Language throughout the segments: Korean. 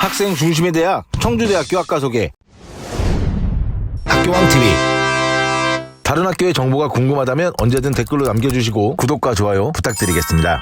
학생 중심의 대학 청주대학교 학과 소개. 학교왕TV. 다른 학교의 정보가 궁금하다면 언제든 댓글로 남겨주시고 구독과 좋아요 부탁드리겠습니다.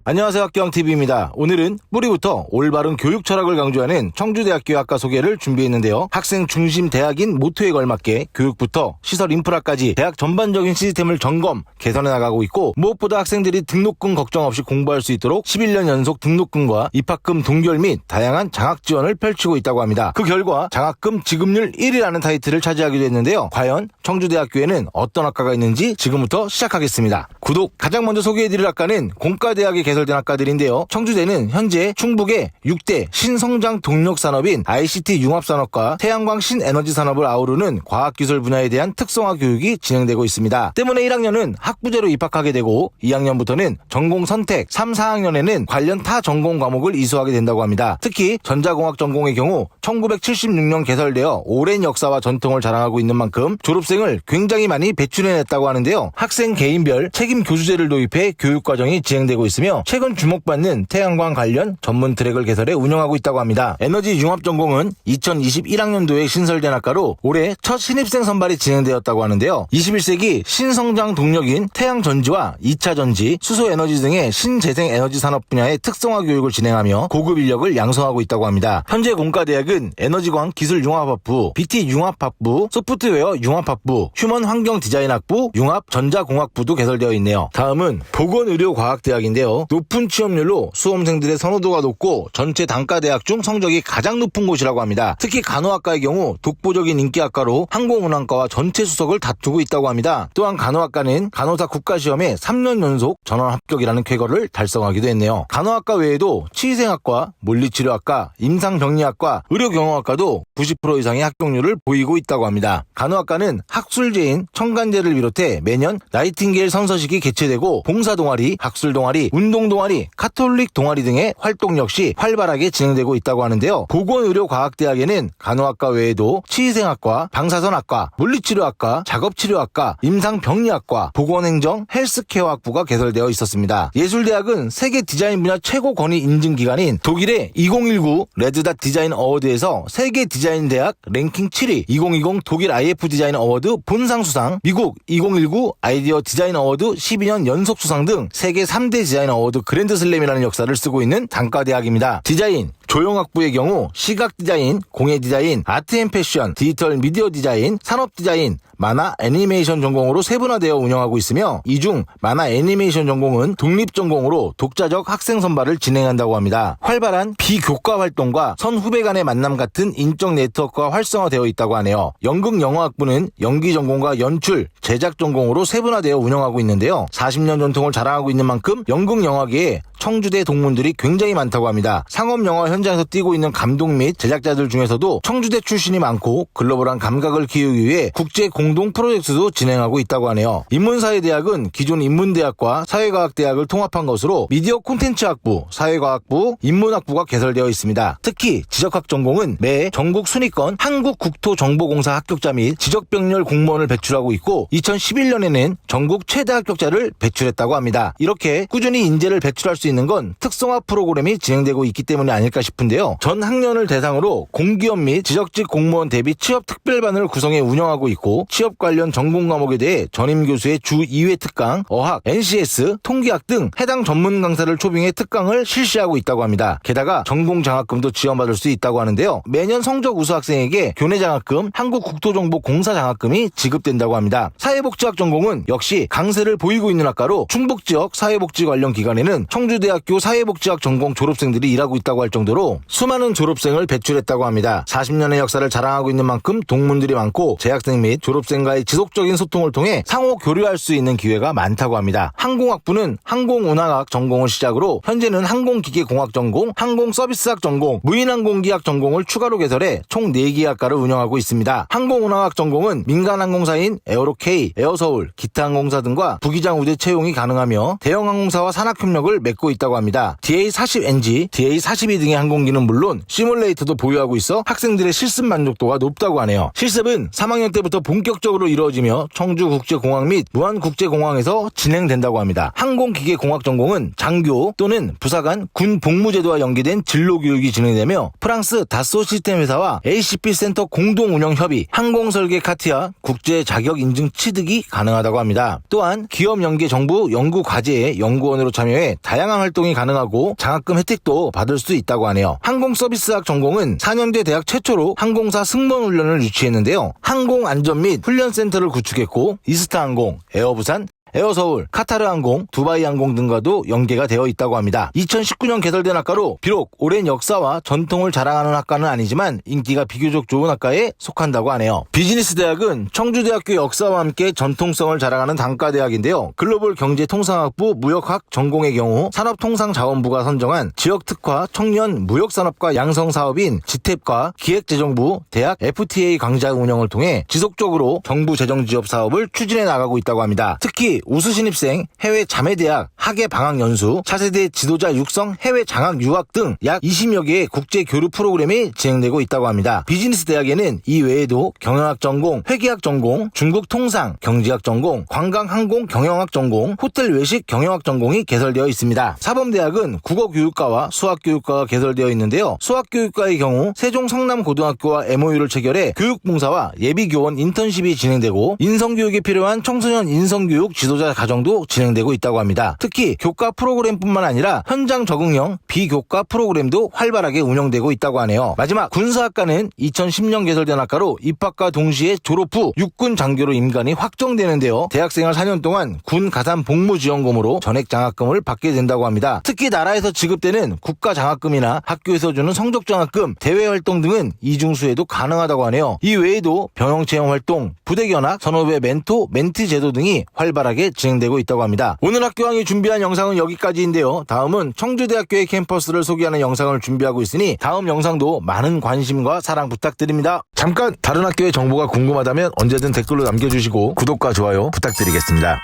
안녕하세요, 학교왕TV입니다. 오늘은 뿌리부터 올바른 교육 철학을 강조하는 청주대학교 학과 소개를 준비했는데요. 학생 중심 대학인 모토에 걸맞게 교육부터 시설 인프라까지 대학 전반적인 시스템을 점검, 개선해 나가고 있고, 무엇보다 학생들이 등록금 걱정 없이 공부할 수 있도록 11년 연속 등록금과 입학금 동결 및 다양한 장학 지원을 펼치고 있다고 합니다. 그 결과 장학금 지급률 1위라는 타이틀을 차지하기도 했는데요. 과연 청주대학교에는 어떤 학과가 있는지 지금부터 시작하겠습니다. 구독! 가장 먼저 소개해드릴 학과는 공과대학에 개설된 학과들인데요. 청주대는 현재 충북의 6대 신성장 동력산업인 ICT 융합산업과 태양광 신에너지산업을 아우르는 과학기술 분야에 대한 특성화 교육이 진행되고 있습니다. 때문에 1학년은 학부제로 입학하게 되고 2학년부터는 전공 선택, 3, 4학년에는 관련 타 전공 과목을 이수하게 된다고 합니다. 특히 전자공학 전공의 경우 1976년 개설되어 오랜 역사와 전통을 자랑하고 있는 만큼 졸업생을 굉장히 많이 배출해냈다고 하는데요. 학생 개인별 책임 교수제를 도입해 교육과정이 진행되고 있으며 최근 주목받는 태양광 관련 전문 트랙을 개설해 운영하고 있다고 합니다. 에너지 융합 전공은 2021학년도에 신설된 학과로 올해 첫 신입생 선발이 진행되었다고 하는데요. 21세기 신성장 동력인 태양전지와 2차 전지, 수소에너지 등의 신재생 에너지 산업 분야의 특성화 교육을 진행하며 고급 인력을 양성하고 있다고 합니다. 현재 공과대학은 에너지광 기술융합학부, BT융합학부, 소프트웨어 융합학부, 휴먼 환경 디자인학부, 융합전자공학부도 개설되어 있네요. 다음은 보건의료과학대학인데요. 높은 취업률로 수험생들의 선호도가 높고 전체 단과대학 중 성적이 가장 높은 곳이라고 합니다. 특히 간호학과의 경우 독보적인 인기학과로 항공운항과와 전체 수석을 다투고 있다고 합니다. 또한 간호학과는 간호사 국가시험에 3년 연속 전원 합격이라는 쾌거를 달성하기도 했네요. 간호학과 외에도 치의생학과, 물리치료학과, 임상병리학과, 의료경영학과도 90% 이상의 합격률을 보이고 있다고 합니다. 간호학과는 학술제인 청간제를 비롯해 매년 나이팅게일 선서식이 개최되고 봉사동아리, 학술동아리, 운동동아리, 카톨릭 동아리 등의 활동 역시 활발하게 진행되고 있다고 하는데요. 보건의료과학대학에는 간호학과 외에도 치의생학과, 방사선학과, 물리치료학과, 작업치료학과, 임상병리학과, 보건행정, 헬스케어학부가 개설되어 있었습니다. 예술대학은 세계 디자인 분야 최고 권위 인증기관인 독일의 2019 레드닷 디자인 어워드에서 세계 디자인 대학 랭킹 7위, 2020 독일 IF 디자인 어워드 본상 수상, 미국 2019 아이디어 디자인 어워드 12년 연속 수상 등 세계 3대 디자인 어워드 그랜드슬램이라는 역사를 쓰고 있는 단과대학입니다. 디자인 조형학부의 경우 시각 디자인, 공예 디자인, 아트 앤 패션, 디지털 미디어 디자인, 산업 디자인, 만화 애니메이션 전공으로 세분화되어 운영하고 있으며 이 중 만화 애니메이션 전공은 독립전공으로 독자적 학생 선발을 진행한다고 합니다. 활발한 비교과 활동과 선후배 간의 만남 같은 인적 네트워크가 활성화되어 있다고 하네요. 연극영화학부는 연기 전공과 연출, 제작 전공으로 세분화되어 운영하고 있는데요. 40년 전통을 자랑하고 있는 만큼 연극영화계에 청주대 동문들이 굉장히 많다고 합니다. 상업영화 현장에서 뛰고 있는 감독 및 제작자들 중에서도 청주대 출신이 많고 글로벌한 감각을 키우기 위해 국제 공동 프로젝트도 진행하고 있다고 하네요. 인문사회대학은 기존 인문대학과 사회과학대학을 통합한 것으로 미디어 콘텐츠학부, 사회과학부, 인문학부가 개설되어 있습니다. 특히 지적학 전공은 매 전국 순위권 한국국토정보공사 합격자 및 지적병렬 공무원을 배출하고 있고 2011년에는 전국 최다 합격자를 배출했다고 합니다. 이렇게 꾸준히 인재를 배출할 수 있는 건 특성화 프로그램이 진행되고 있기 때문이 아닐까 싶은데요. 전 학년을 대상으로 공기업 및 지적직 공무원 대비 취업 특별반을 구성해 운영하고 있고 취업 관련 전공 과목에 대해 전임 교수의 주 2회 특강, 어학, NCS, 통계학 등 해당 전문 강사를 초빙해 특강을 실시하고 있다고 합니다. 게다가 전공 장학금도 지원받을 수 있다고 하는데요. 매년 성적 우수 학생에게 교내 장학금, 한국국토정보공사 장학금이 지급된다고 합니다. 사회복지학 전공은 역시 강세를 보이고 있는 학과로 충북 지역 사회복지 관련 기관에는 청주대학교 사회복지학 전공 졸업생들이 일하고 있다고 할 정도로 수많은 졸업생을 배출했다고 합니다. 40년의 역사를 자랑하고 있는 만큼 동문들이 많고 재학생 및 졸업생과의 지속적인 소통을 통해 상호 교류할 수 있는 기회가 많다고 합니다. 항공학부는 항공운항학 전공을 시작으로 현재는 항공기계공학 전공, 항공서비스학 전공, 무인항공기학 전공을 추가로 개설해 총 4개 학과를 운영하고 있습니다. 항공운항학 전공은 민간항공사인 에어로K, 에어서울, 기타 항공사 등과 부기장 우대 채용이 가능하며 대형 항공사와 산학협력을 맺고 있다고 합니다. DA-40NG, DA-42 등의 항공기는 물론 시뮬레이터도 보유하고 있어 학생들의 실습 만족도가 높다고 하네요. 실습은 3학년 때부터 본격적으로 이루어지며 청주국제공항 및 무안국제공항에서 진행된다고 합니다. 항공기계공학 전공은 장교 또는 부사관 군 복무제도와 연계된 진로교육이 진행되며 프랑스 다소 시스템 회사와 ACP 센터 공동운영협의, 항공설계 카티아 국제 자격 인증 취득이 가능하다고 합니다. 또한 기업 연계 정부 연구 과제에 연구원으로 참여해 다양한 활동이 가능하고 장학금 혜택도 받을 수 있다고 하네요. 항공서비스학 전공은 4년제 대학 최초로 항공사 승무원 훈련을 유치했는데요. 항공안전 및 훈련센터를 구축했고 이스타항공, 에어부산, 에어서울, 카타르항공, 두바이항공 등과도 연계가 되어 있다고 합니다. 2019년 개설된 학과로 비록 오랜 역사와 전통을 자랑하는 학과는 아니지만 인기가 비교적 좋은 학과에 속한다고 하네요. 비즈니스 대학은 청주대학교 역사와 함께 전통성을 자랑하는 단과대학인데요. 글로벌 경제통상학부 무역학 전공의 경우 산업통상자원부가 선정한 지역특화 청년 무역산업과 양성사업인 지탭과 기획재정부 대학 FTA 강좌 운영을 통해 지속적으로 정부 재정지원 사업을 추진해 나가고 있다고 합니다. 특히 우수신입생, 해외 자매대학, 학예 방학연수, 차세대 지도자 육성, 해외 장학 유학 등 약 20여 개의 국제 교류 프로그램이 진행되고 있다고 합니다. 비즈니스 대학에는 이 외에도 경영학 전공, 회계학 전공, 중국 통상, 경제학 전공, 관광항공 경영학 전공, 호텔 외식 경영학 전공이 개설되어 있습니다. 사범대학은 국어교육과와 수학교육과가 개설되어 있는데요. 수학교육과의 경우 세종 성남고등학교와 MOU를 체결해 교육봉사와 예비교원 인턴십이 진행되고 인성교육에 필요한 청소년 인성교육 지도자 과정도 진행되고 있다고 합니다. 특히 교과 프로그램뿐만 아니라 현장 적응형 비교과 프로그램도 활발하게 운영되고 있다고 하네요. 마지막 군사학과는 2010년 개설된 학과로 입학과 동시에 졸업 후 육군 장교로 임관이 확정되는데요. 대학생활 4년 동안 군 가산 복무지원금으로 전액 장학금을 받게 된다고 합니다. 특히 나라에서 지급되는 국가장학금이나 학교에서 주는 성적장학금, 대외활동 등은 이중수에도 가능하다고 하네요. 이 외에도 병영체험활동, 부대견학, 선후배 멘토, 멘티 제도 등이 활발하게 진행되고 있다고 합니다. 오늘 학교왕이 준비한 영상은 여기까지인데요. 다음은 청주대학교의 캠퍼스를 소개하는 영상을 준비하고 있으니 다음 영상도 많은 관심과 사랑 부탁드립니다. 잠깐 다른 학교의 정보가 궁금하다면 언제든 댓글로 남겨주시고 구독과 좋아요 부탁드리겠습니다.